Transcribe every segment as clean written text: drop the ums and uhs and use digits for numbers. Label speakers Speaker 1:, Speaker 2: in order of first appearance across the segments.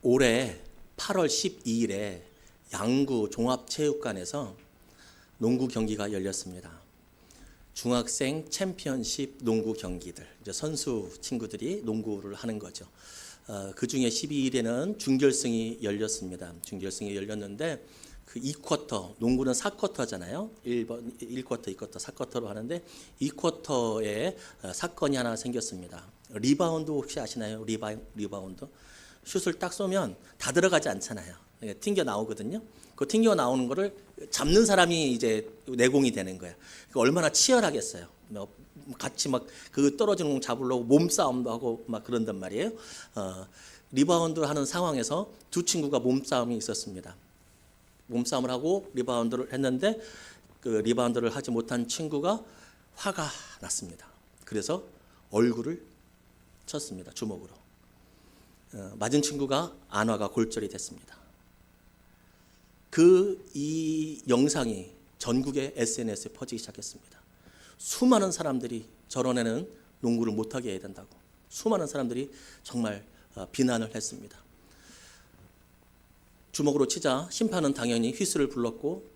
Speaker 1: 올해 8월 12일에 양구 종합체육관에서 농구 경기가 열렸습니다. 중학생 챔피언십 농구 경기들, 이제 선수 친구들이 농구를 하는 거죠. 그 중에 12일에는 준결승이 열렸습니다. 준결승이 열렸는데 그 2쿼터, 농구는 4쿼터잖아요. 1쿼터, 2쿼터, 4쿼터로 하는데 2쿼터에 사건이 하나 생겼습니다. 리바운드 혹시 아시나요? 리바운드. 슛을 딱 쏘면 다 들어가지 않잖아요. 튕겨 나오거든요. 그 튕겨 나오는 거를 잡는 사람이 이제 내공이 되는 거예요. 얼마나 치열하겠어요. 같이 막 그 떨어지는 공 잡으려고 몸싸움도 하고 막 그런단 말이에요. 리바운드 하는 상황에서 두 친구가 몸싸움이 있었습니다. 몸싸움을 하고 리바운드를 했는데 그 리바운드를 하지 못한 친구가 화가 났습니다. 그래서 얼굴을 쳤습니다. 주먹으로. 맞은 친구가 안화가 골절이 됐습니다. 이 영상이 전국의 SNS에 퍼지기 시작했습니다. 수많은 사람들이 저런 애는 농구를 못하게 해야 된다고 수많은 사람들이 정말 비난을 했습니다. 주먹으로 치자 심판은 당연히 휘슬을 불렀고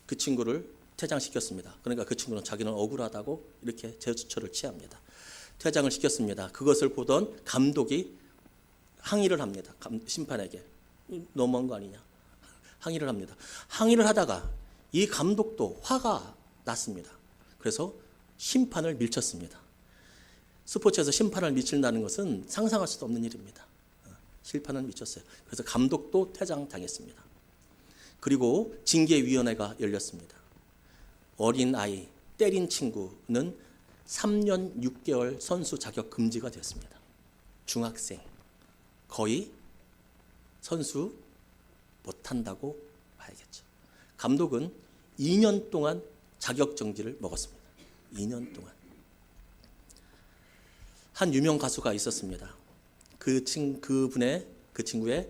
Speaker 1: 그 친구를 퇴장시켰습니다. 그러니까 그 친구는 자기는 억울하다고 이렇게 제스처를 취합니다. 퇴장을 시켰습니다. 그것을 보던 감독이 항의를 합니다. 심판에게 너무한 거 아니냐 항의를 합니다. 항의를 하다가 이 감독도 화가 났습니다. 그래서 심판을 밀쳤습니다. 스포츠에서 심판을 밀친다는 것은 상상할 수도 없는 일입니다. 심판을 미쳤어요. 그래서 감독도 퇴장당했습니다. 그리고 징계위원회가 열렸습니다. 어린 아이 때린 친구는 3년 6개월 선수 자격 금지가 됐습니다. 중학생 거의 선수 못한다고 봐야겠죠. 감독은 2년 동안 자격 정지를 먹었습니다. 2년 동안. 한 유명 가수가 있었습니다. 그 친구의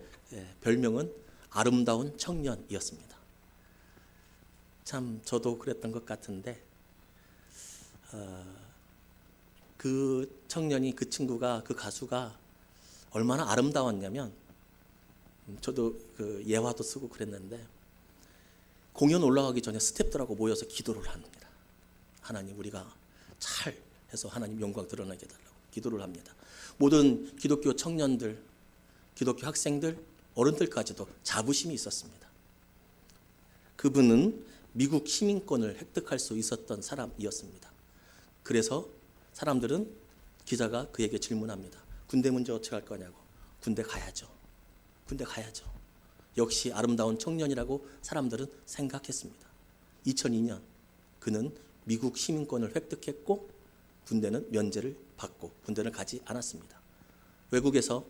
Speaker 1: 별명은 아름다운 청년이었습니다. 참 저도 그랬던 것 같은데 그 청년이 그 친구가 그 가수가 얼마나 아름다웠냐면 저도 그 예화도 쓰고 그랬는데 공연 올라가기 전에 스태프들하고 모여서 기도를 합니다. 하나님 우리가 잘 해서 하나님 영광 드러나게 해달라고 기도를 합니다. 모든 기독교 청년들, 기독교 학생들, 어른들까지도 자부심이 있었습니다. 그분은 미국 시민권을 획득할 수 있었던 사람이었습니다. 그래서 사람들은 기자가 그에게 질문합니다. 군대 문제 어떻게 할 거냐고. 군대 가야죠. 군대 가야죠. 역시 아름다운 청년이라고 사람들은 생각했습니다. 2002년 그는 미국 시민권을 획득했고 군대는 면제를 받고 군대를 가지 않았습니다. 외국에서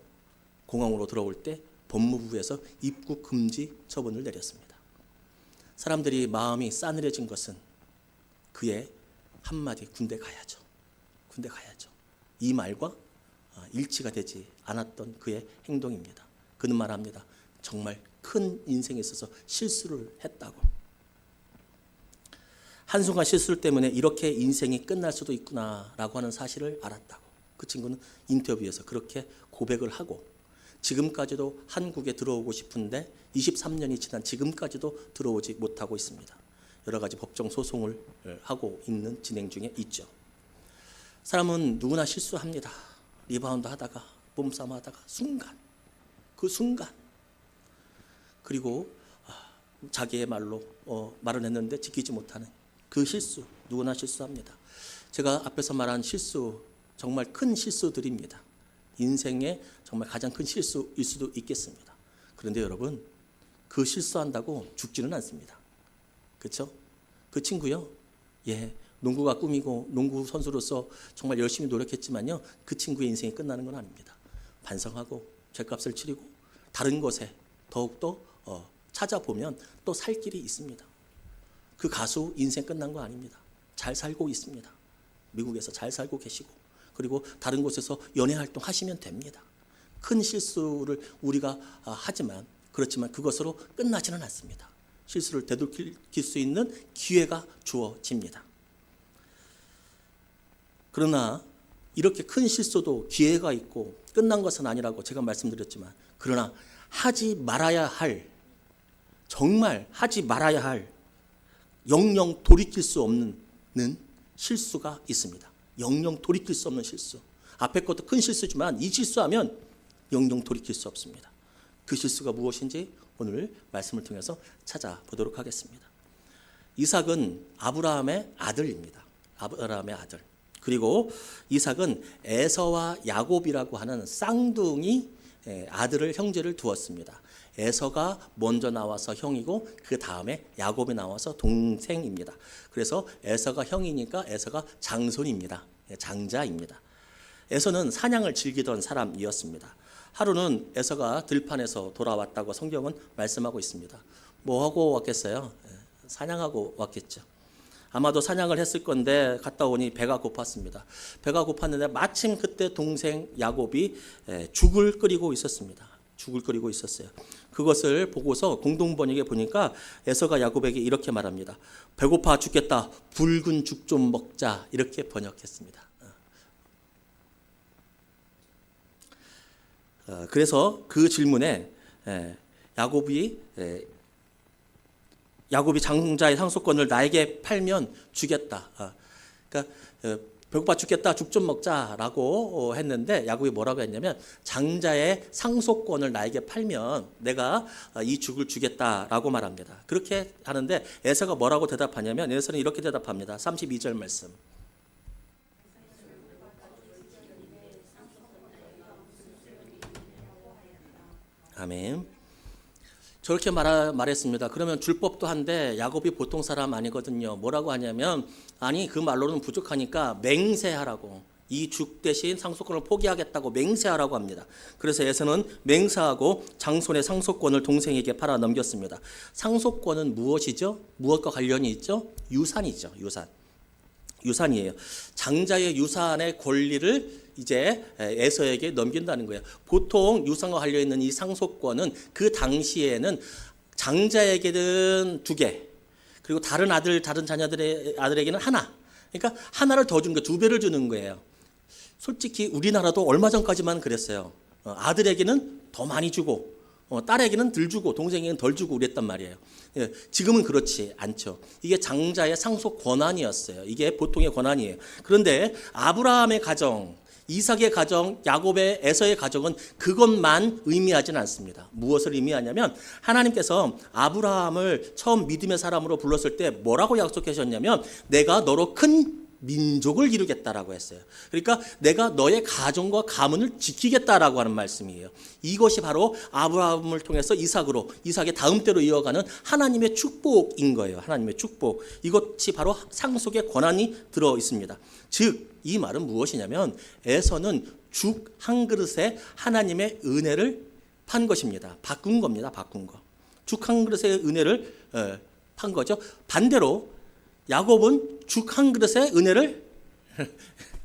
Speaker 1: 공항으로 들어올 때 법무부에서 입국 금지 처분을 내렸습니다. 사람들이 마음이 싸늘해진 것은 그의 한마디 군대 가야죠. 군대 가야죠. 이 말과 일치가 되지 않았던 그의 행동입니다. 그는 말합니다. 정말 큰 인생에 있어서 실수를 했다고. 한순간 실수 때문에 이렇게 인생이 끝날 수도 있구나라고 하는 사실을 알았다고. 그 친구는 인터뷰에서 그렇게 고백을 하고 지금까지도 한국에 들어오고 싶은데 23년이 지난 지금까지도 들어오지 못하고 있습니다. 여러 가지 법정 소송을 하고 있는 진행 중에 있죠. 사람은 누구나 실수합니다. 리바운드 하다가 몸싸움 하다가 그 순간 그리고 자기의 말로 말을 했는데 지키지 못하는 그 실수 누구나 실수합니다. 제가 앞에서 말한 실수 정말 큰 실수들입니다. 인생의 정말 가장 큰 실수일 수도 있겠습니다. 그런데 여러분 그 실수한다고 죽지는 않습니다. 그렇죠? 그 친구요. 농구가 꿈이고 농구 선수로서 정말 열심히 노력했지만요. 그 친구의 인생이 끝나는 건 아닙니다. 반성하고 죗값을 치르고 다른 것에 더욱더 찾아보면 또 살 길이 있습니다. 그 가수 인생 끝난 거 아닙니다. 잘 살고 있습니다. 미국에서 잘 살고 계시고 그리고 다른 곳에서 연예 활동 하시면 됩니다. 큰 실수를 우리가 그렇지만 그것으로 끝나지는 않습니다. 실수를 되돌릴 수 있는 기회가 주어집니다. 그러나 이렇게 큰 실수도 기회가 있고 끝난 것은 아니라고 제가 말씀드렸지만, 그러나 하지 말아야 할, 정말 하지 말아야 할, 영영 돌이킬 수 없는 실수가 있습니다. 영영 돌이킬 수 없는 실수. 앞에 것도 큰 실수지만 이 실수하면 영영 돌이킬 수 없습니다. 그 실수가 무엇인지 오늘 말씀을 통해서 찾아보도록 하겠습니다. 이삭은 아브라함의 아들입니다. 아브라함의 아들. 그리고 이삭은 에서와 야곱이라고 하는 쌍둥이 아들을, 형제를 두었습니다. 에서가 먼저 나와서 형이고 그 다음에 야곱이 나와서 동생입니다. 그래서 에서가 형이니까 에서가 장손입니다. 장자입니다. 에서는 사냥을 즐기던 사람이었습니다. 하루는 에서가 들판에서 돌아왔다고 성경은 말씀하고 있습니다. 뭐 하고 왔겠어요? 사냥하고 왔겠죠. 아마도 사냥을 했을 건데 갔다 오니 배가 고팠습니다. 배가 고팠는데 마침 그때 동생 야곱이 죽을 끓이고 있었습니다. 죽을 끓이고 있었어요. 그것을 보고서 공동번역에 보니까 에서가 야곱에게 이렇게 말합니다. 배고파 죽겠다. 붉은 죽 좀 먹자. 이렇게 번역했습니다. 그래서 그 질문에 야곱이 장자의 상속권을 나에게 팔면 주겠다. 그러니까 배고파 죽겠다, 죽 좀 먹자라고 했는데 야곱이 뭐라고 했냐면 장자의 상속권을 나에게 팔면 내가 이 죽을 주겠다라고 말합니다. 그렇게 하는데 에서가 뭐라고 대답하냐면 에서는 이렇게 대답합니다. 32절 말씀. 아멘. 저렇게 말했습니다. 그러면 줄 법도 한데 야곱이 보통 사람 아니거든요. 뭐라고 하냐면 아니 그 말로는 부족하니까 맹세하라고, 이 죽 대신 상속권을 포기하겠다고 맹세하라고 합니다. 그래서 에서는 맹세하고 장손의 상속권을 동생에게 팔아 넘겼습니다. 상속권은 무엇이죠? 무엇과 관련이 있죠? 유산이죠. 유산이에요. 장자의 유산의 권리를 이제 에서에게 넘긴다는 거예요. 보통 유산과 관련있는 이 상속권은 그 당시에는 장자에게는 2개, 그리고 다른 자녀들의 아들에게는 하나. 그러니까 하나를 더 준 거예요. 2배를 주는 거예요. 솔직히 우리나라도 얼마 전까지만 그랬어요. 아들에게는 더 많이 주고 딸에게는 덜 주고 동생에게는 덜 주고 그랬단 말이에요. 지금은 그렇지 않죠. 이게 장자의 상속 권한이었어요. 이게 보통의 권한이에요. 그런데 아브라함의 가정, 이삭의 가정, 야곱의, 에서의 가정은 그것만 의미하지는 않습니다. 무엇을 의미하냐면 하나님께서 아브라함을 처음 믿음의 사람으로 불렀을 때 뭐라고 약속하셨냐면 내가 너로 큰 민족을 이루겠다라고 했어요. 그러니까 내가 너의 가정과 가문을 지키겠다라고 하는 말씀이에요. 이것이 바로 아브라함을 통해서 이삭의 다음 때로 이어가는 하나님의 축복인 거예요. 하나님의 축복. 이것이 바로 상속의 권한이 들어 있습니다. 즉 이 말은 무엇이냐면 에서는 죽 한 그릇에 하나님의 은혜를 판 것입니다. 바꾼 겁니다. 바꾼 거. 죽 한 그릇의 은혜를 판 거죠. 반대로 야곱은 죽 한 그릇의 은혜를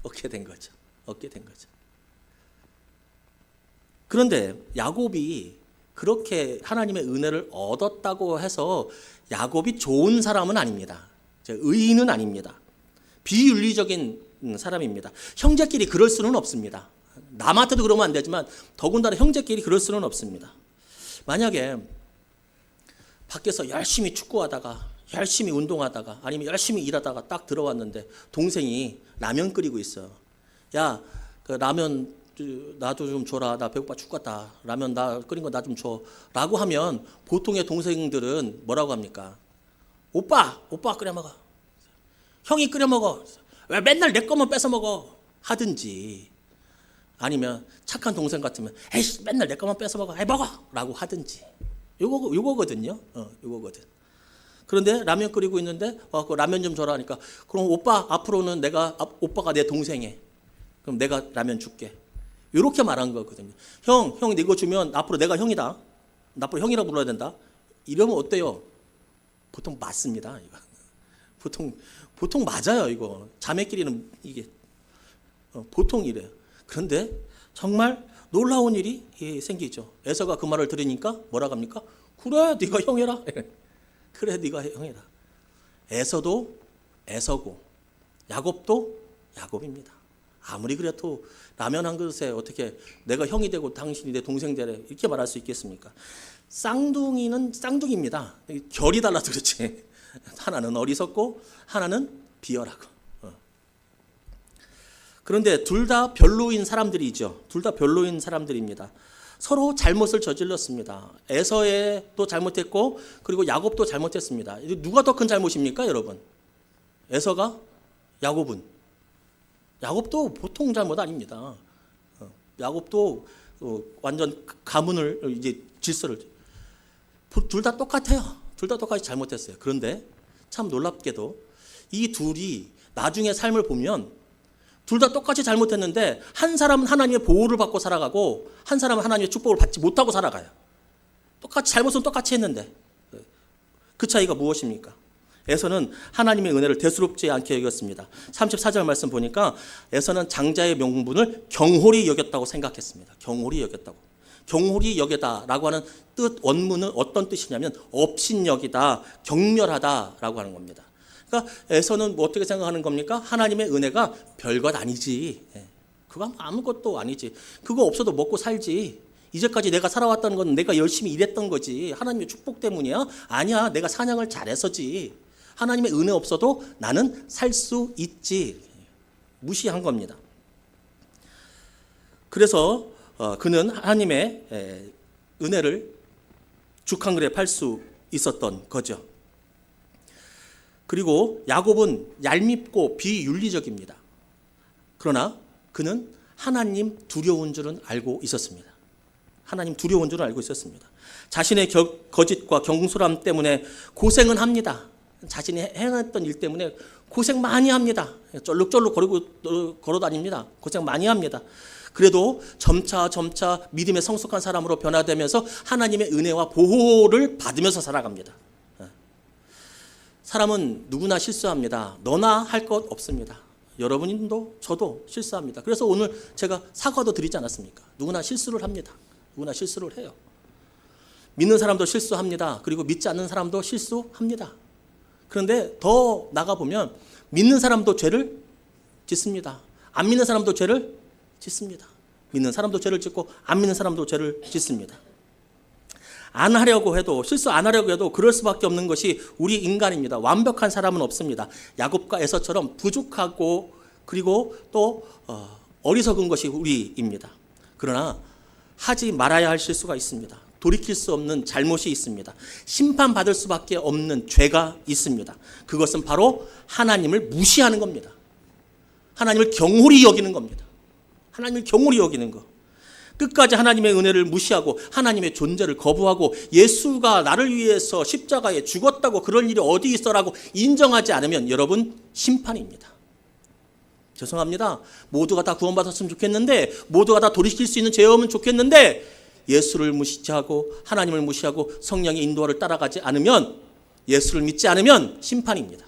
Speaker 1: 얻게 된 거죠. 그런데 야곱이 그렇게 하나님의 은혜를 얻었다고 해서 야곱이 좋은 사람은 아닙니다. 의인은 아닙니다. 비윤리적인 사람입니다. 형제끼리 그럴 수는 없습니다. 남한테도 그러면 안 되지만 더군다나 형제끼리 그럴 수는 없습니다. 만약에 밖에서 열심히 축구하다가 열심히 운동하다가 아니면 열심히 일하다가 딱 들어왔는데 동생이 라면 끓이고 있어. 야, 그 라면 나도 좀 줘라. 나 배고파 죽겠다. 라면 나 끓인 거 나 좀 줘. 라고 하면 보통의 동생들은 뭐라고 합니까? 오빠 끓여 먹어. 형이 끓여 먹어. 왜 맨날 내 거만 뺏어 먹어? 하든지 아니면 착한 동생 같으면 에이씨 맨날 내 거만 뺏어 먹어. 에이 먹어. 라고 하든지. 요거거든요. 요거거든. 그런데 라면 끓이고 있는데 그 라면 좀 줘라 하니까 그럼 오빠 앞으로는 오빠가 내 동생이야. 그럼 내가 라면 줄게. 이렇게 말한 거거든요. 형 이거 주면 앞으로 내가 형이다. 앞으로 형이라고 불러야 된다. 이러면 어때요? 보통 맞습니다. 이거. 보통 맞아요. 이거 자매끼리는 이게 보통 이래요. 그런데 정말 놀라운 일이 생기죠. 에서가 그 말을 들으니까 뭐라고 합니까? 그래 네가 형이라. 그래 네가 형이라. 에서도 에서고 야곱도 야곱입니다. 아무리 그래도 라면 한 그릇에 어떻게 내가 형이 되고 당신이 내 동생 되래 이렇게 말할 수 있겠습니까? 쌍둥이는 쌍둥이입니다. 결이 달라서 그렇지. 하나는 어리석고 하나는 비열하고. 그런데 둘 다 별로인 사람들이죠. 둘 다 별로인 사람들입니다. 서로 잘못을 저질렀습니다. 에서도 잘못했고 그리고 야곱도 잘못했습니다. 누가 더 큰 잘못입니까, 여러분? 에서가? 야곱은? 야곱도 보통 잘못 아닙니다. 야곱도 완전 가문을 이제 질서를 둘 다 똑같아요. 둘 다 똑같이 잘못했어요. 그런데 참 놀랍게도 이 둘이 나중에 삶을 보면 둘 다 똑같이 잘못했는데 한 사람은 하나님의 보호를 받고 살아가고 한 사람은 하나님의 축복을 받지 못하고 살아가요. 똑같이 잘못은 똑같이 했는데 그 차이가 무엇입니까? 에서는 하나님의 은혜를 대수롭지 않게 여겼습니다. 34절 말씀 보니까 에서는 장자의 명분을 경홀히 여겼다고 생각했습니다. 경홀히 여겼다고. 경홀히 여기다라고 하는 뜻 원문은 어떤 뜻이냐면 업신여기다, 경멸하다라고 하는 겁니다. 그러니까 에서는 뭐 어떻게 생각하는 겁니까? 하나님의 은혜가 별것 아니지. 그거 아무것도 아니지. 그거 없어도 먹고 살지. 이제까지 내가 살아왔다는 건 내가 열심히 일했던 거지. 하나님의 축복 때문이야? 아니야. 내가 사냥을 잘해서지. 하나님의 은혜 없어도 나는 살 수 있지. 무시한 겁니다. 그래서 그는 하나님의 은혜를 죽한글에 팔 수 있었던 거죠. 그리고 야곱은 얄밉고 비윤리적입니다. 그러나 그는 하나님 두려운 줄은 알고 있었습니다. 하나님 두려운 줄은 알고 있었습니다. 자신의 거짓과 경솔함 때문에 고생은 합니다. 자신이 행했던 일 때문에 고생 많이 합니다. 쩔룩쩔룩 걸어 다닙니다. 고생 많이 합니다. 그래도 점차 믿음의 성숙한 사람으로 변화되면서 하나님의 은혜와 보호를 받으면서 살아갑니다. 사람은 누구나 실수합니다. 너나 할 것 없습니다. 여러분도 저도 실수합니다. 그래서 오늘 제가 사과도 드리지 않았습니까? 누구나 실수를 합니다. 누구나 실수를 해요. 믿는 사람도 실수합니다. 그리고 믿지 않는 사람도 실수합니다. 그런데 더 나가보면 믿는 사람도 죄를 짓습니다. 안 믿는 사람도 죄를 짓습니다. 믿는 사람도 죄를 짓고 안 믿는 사람도 죄를 짓습니다. 안 하려고 해도 실수 안 하려고 해도 그럴 수밖에 없는 것이 우리 인간입니다. 완벽한 사람은 없습니다. 야곱과 에서처럼 부족하고 그리고 또 어리석은 것이 우리입니다. 그러나 하지 말아야 할 실수가 있습니다. 돌이킬 수 없는 잘못이 있습니다. 심판받을 수밖에 없는 죄가 있습니다. 그것은 바로 하나님을 무시하는 겁니다. 하나님을 경홀히 여기는 겁니다. 하나님을 경홀히 여기는 거. 끝까지 하나님의 은혜를 무시하고 하나님의 존재를 거부하고 예수가 나를 위해서 십자가에 죽었다고 그럴 일이 어디 있어라고 인정하지 않으면 여러분 심판입니다. 죄송합니다. 모두가 다 구원받았으면 좋겠는데 모두가 다 돌이킬 수 있는 죄업은 좋겠는데 예수를 무시하고 하나님을 무시하고 성령의 인도를 따라가지 않으면 예수를 믿지 않으면 심판입니다.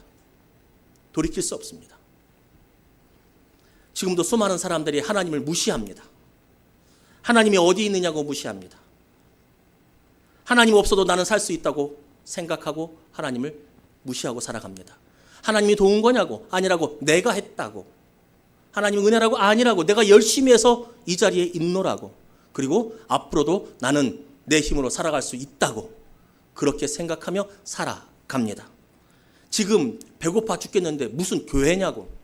Speaker 1: 돌이킬 수 없습니다. 지금도 수많은 사람들이 하나님을 무시합니다. 하나님이 어디 있느냐고 무시합니다. 하나님 없어도 나는 살 수 있다고 생각하고 하나님을 무시하고 살아갑니다. 하나님이 도운 거냐고 아니라고 내가 했다고 하나님 은혜라고 아니라고 내가 열심히 해서 이 자리에 있노라고 그리고 앞으로도 나는 내 힘으로 살아갈 수 있다고 그렇게 생각하며 살아갑니다. 지금 배고파 죽겠는데 무슨 교회냐고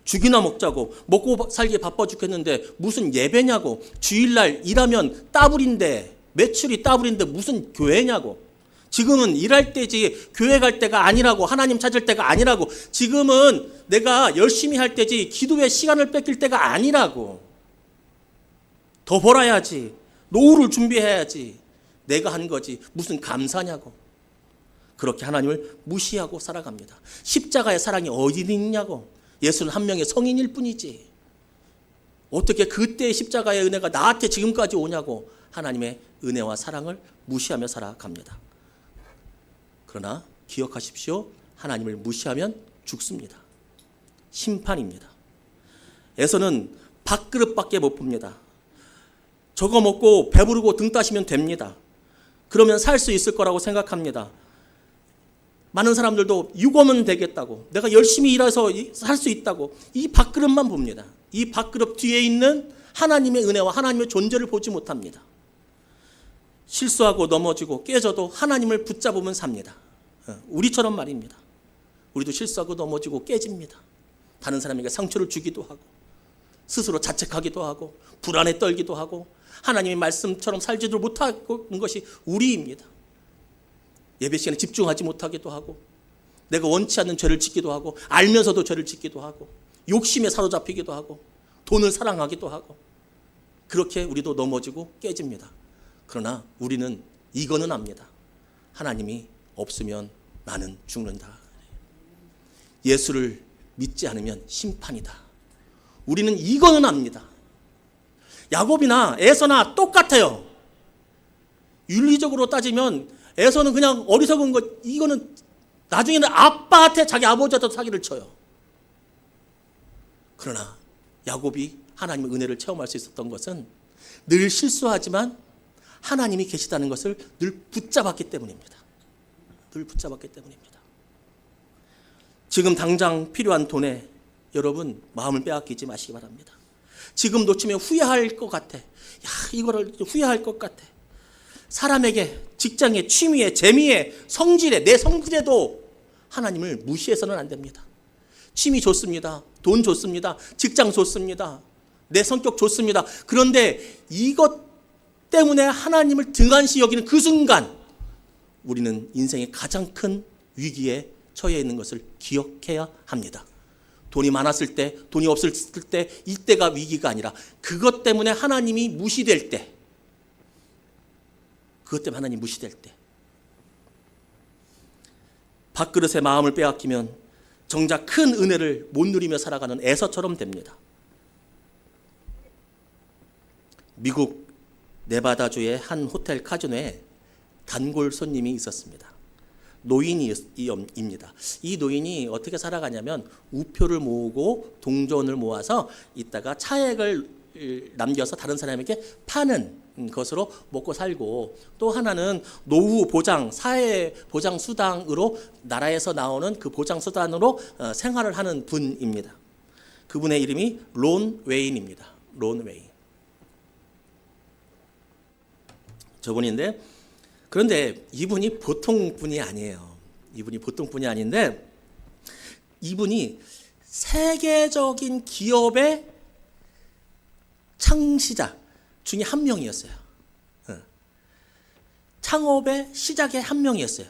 Speaker 1: 죽이나 먹자고 먹고 살기에 바빠 죽겠는데 무슨 예배냐고 주일날 일하면 따블인데 매출이 따블인데 무슨 교회냐고 지금은 일할 때지 교회 갈 때가 아니라고 하나님 찾을 때가 아니라고 지금은 내가 열심히 할 때지 기도에 시간을 뺏길 때가 아니라고 더 벌어야지 노후를 준비해야지 내가 한 거지 무슨 감사냐고 그렇게 하나님을 무시하고 살아갑니다. 십자가의 사랑이 어디 있냐고 예수는 한 명의 성인일 뿐이지 어떻게 그때의 십자가의 은혜가 나한테 지금까지 오냐고 하나님의 은혜와 사랑을 무시하며 살아갑니다. 그러나 기억하십시오. 하나님을 무시하면 죽습니다. 심판입니다. 에서는 밥그릇밖에 못 봅니다. 저거 먹고 배부르고 등 따시면 됩니다. 그러면 살 수 있을 거라고 생각합니다. 많은 사람들도 유고면 되겠다고 내가 열심히 일해서 살 수 있다고 이 밥그릇만 봅니다. 이 밥그릇 뒤에 있는 하나님의 은혜와 하나님의 존재를 보지 못합니다. 실수하고 넘어지고 깨져도 하나님을 붙잡으면 삽니다. 우리처럼 말입니다. 우리도 실수하고 넘어지고 깨집니다. 다른 사람에게 상처를 주기도 하고 스스로 자책하기도 하고 불안에 떨기도 하고 하나님의 말씀처럼 살지도 못하는 것이 우리입니다. 예배 시간에 집중하지 못하기도 하고 내가 원치 않는 죄를 짓기도 하고 알면서도 죄를 짓기도 하고 욕심에 사로잡히기도 하고 돈을 사랑하기도 하고 그렇게 우리도 넘어지고 깨집니다. 그러나 우리는 이거는 압니다. 하나님이 없으면 나는 죽는다. 예수를 믿지 않으면 심판이다. 우리는 이거는 압니다. 야곱이나 에서나 똑같아요. 윤리적으로 따지면 에서는 그냥 어리석은 것, 이거는 나중에는 아빠한테 자기 아버지한테 사기를 쳐요. 그러나 야곱이 하나님의 은혜를 체험할 수 있었던 것은 늘 실수하지만 하나님이 계시다는 것을 늘 붙잡았기 때문입니다. 늘 붙잡았기 때문입니다. 지금 당장 필요한 돈에 여러분 마음을 빼앗기지 마시기 바랍니다. 지금 놓치면 후회할 것 같아. 이거를 후회할 것 같아. 사람에게 직장에 취미에 재미에 성질에 내 성질에도 하나님을 무시해서는 안 됩니다. 취미 좋습니다. 돈 좋습니다. 직장 좋습니다. 내 성격 좋습니다. 그런데 이것 때문에 하나님을 등한시 여기는 그 순간 우리는 인생의 가장 큰 위기에 처해 있는 것을 기억해야 합니다. 돈이 많았을 때, 돈이 없을 때 이때가 위기가 아니라 그것 때문에 하나님이 무시될 때, 그것 때문에 하나님 무시될 때, 밥그릇에 마음을 빼앗기면 정작 큰 은혜를 못 누리며 살아가는 에서처럼 됩니다. 미국 네바다주의 한 호텔 카지노에 단골 손님이 있었습니다. 노인입니다. 이 노인이 어떻게 살아가냐면 우표를 모으고 동전을 모아서 이따가 차액을 남겨서 다른 사람에게 파는 것으로 먹고 살고, 또 하나는 노후 보장, 사회 보장 수당으로 나라에서 나오는 그 보장 수단으로 생활을 하는 분입니다. 그분의 이름이 론 웨인입니다. 론 웨인. 저분인데, 그런데 이분이 보통 분이 아니에요. 이분이 보통 분이 아닌데, 이분이 세계적인 기업의 창시자 중에 한 명이었어요. 창업의 시작의 한 명이었어요.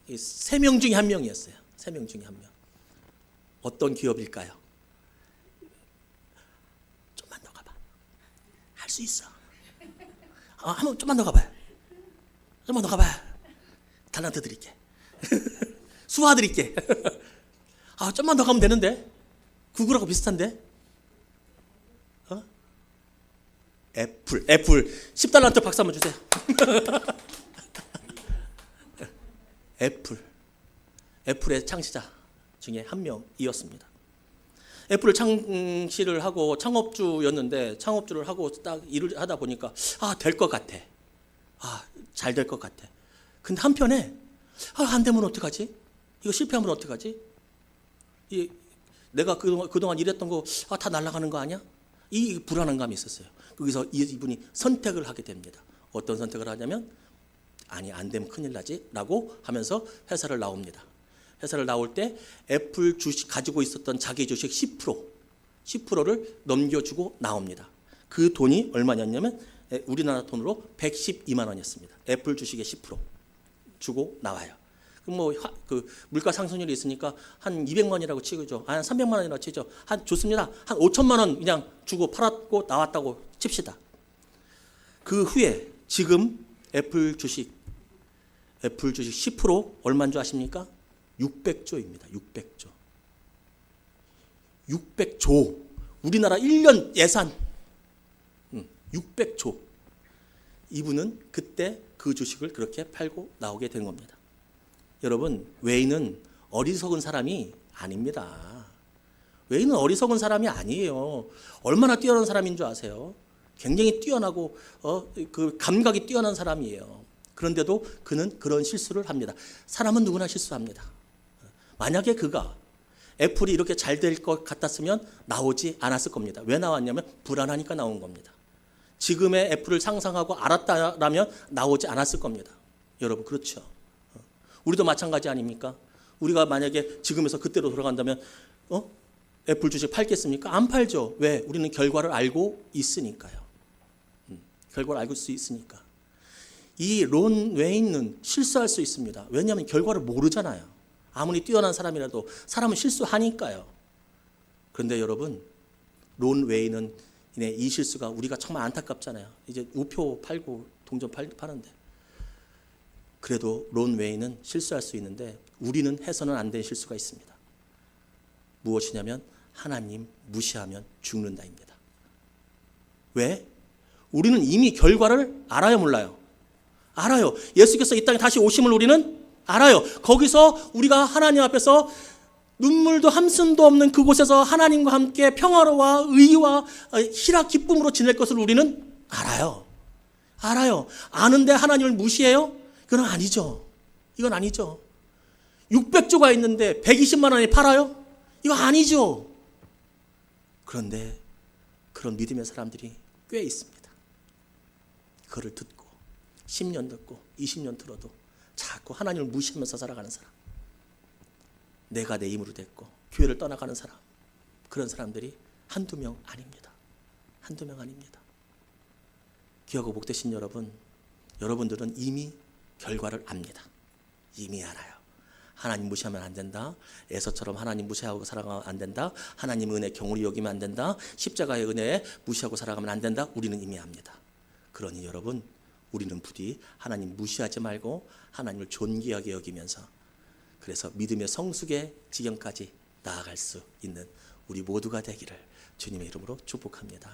Speaker 1: 3명 중에 한 명이었어요. 3명 중에 한 명. 어떤 기업일까요? 좀만 더 가봐. 할 수 있어. 한번 좀만 더 가봐요. 좀만 더 가봐요. 달란트 드릴게. 수화 드릴게. 좀만 더 가면 되는데. 구글하고 비슷한데. 애플 10달란트 박수 한번 주세요. 애플의 창시자 중에 한 명이었습니다. 애플을 창시를 하고 창업주였는데, 창업주를 하고 딱 일을 하다 보니까 될 것 같아. 잘 될 것 같아. 근데 한편에 안 되면 어떡하지? 이거 실패하면 어떡하지? 내가 그동안 일했던 거 다 날아가는 거 아니야? 이 불안한 감이 있었어요. 거기서 이분이 선택을 하게 됩니다. 어떤 선택을 하냐면, 안 되면 큰일 나지 라고 하면서 회사를 나옵니다. 회사를 나올 때 애플 주식 가지고 있었던 자기 주식 10%를 넘겨주고 나옵니다. 그 돈이 얼마였냐면 우리나라 돈으로 112만 원이었습니다. 애플 주식의 10% 주고 나와요. 그럼 그 물가 상승률이 있으니까 한 200만 원이라고 치죠. 한 300만 원이라고 치죠. 좋습니다. 한 5천만 원 그냥 주고 팔았고 나왔다고 칩시다. 그 후에 지금 애플 주식 10% 얼마인 줄 아십니까? 600조입니다. 600조. 600조. 우리나라 1년 예산 600조. 이분은 그때 그 주식을 그렇게 팔고 나오게 된 겁니다. 여러분, 웨인은 어리석은 사람이 아닙니다. 웨인은 어리석은 사람이 아니에요. 얼마나 뛰어난 사람인 줄 아세요? 굉장히 뛰어나고 그 감각이 뛰어난 사람이에요. 그런데도 그는 그런 실수를 합니다. 사람은 누구나 실수합니다. 만약에 그가 애플이 이렇게 잘 될 것 같았으면 나오지 않았을 겁니다. 왜 나왔냐면 불안하니까 나온 겁니다. 지금의 애플을 상상하고 알았다라면 나오지 않았을 겁니다. 여러분 그렇죠? 우리도 마찬가지 아닙니까? 우리가 만약에 지금에서 그때로 돌아간다면 애플 주식 팔겠습니까? 안 팔죠. 왜? 우리는 결과를 알고 있으니까요. 결과를 알고 수 있으니까. 이 론 웨인은 실수할 수 있습니다. 왜냐하면 결과를 모르잖아요. 아무리 뛰어난 사람이라도 사람은 실수하니까요. 그런데 여러분, 론 웨인은 이 실수가 우리가 정말 안타깝잖아요. 이제 우표 팔고 동전 파는데. 그래도 론 웨인은 실수할 수 있는데 우리는 해서는 안 되는 실수가 있습니다. 무엇이냐면 하나님 무시하면 죽는다입니다. 왜? 우리는 이미 결과를 알아요, 몰라요? 알아요. 예수께서 이 땅에 다시 오심을 우리는 알아요. 거기서 우리가 하나님 앞에서 눈물도 한숨도 없는 그곳에서 하나님과 함께 평화로와 의와 희락 기쁨으로 지낼 것을 우리는 알아요. 알아요. 아는데 하나님을 무시해요? 그건 아니죠. 이건 아니죠. 600조가 있는데 120만 원에 팔아요? 이거 아니죠. 그런데 그런 믿음의 사람들이 꽤 있습니다. 그거를 듣고 10년 듣고 20년 들어도 자꾸 하나님을 무시하면서 살아가는 사람, 내가 내 힘으로 됐고 교회를 떠나가는 사람, 그런 사람들이 한두 명 아닙니다. 한두 명 아닙니다. 귀하고 복되신 여러분, 여러분들은 이미 결과를 압니다. 이미 알아요. 하나님 무시하면 안 된다. 에서처럼 하나님 무시하고 살아가면 안 된다. 하나님 은혜 경홀히 여기면 안 된다. 십자가의 은혜 무시하고 살아가면 안 된다. 우리는 이미 압니다. 그러니 여러분, 우리는 부디 하나님 무시하지 말고 하나님을 존귀하게 여기면서 그래서 믿음의 성숙의 지경까지 나아갈 수 있는 우리 모두가 되기를 주님의 이름으로 축복합니다.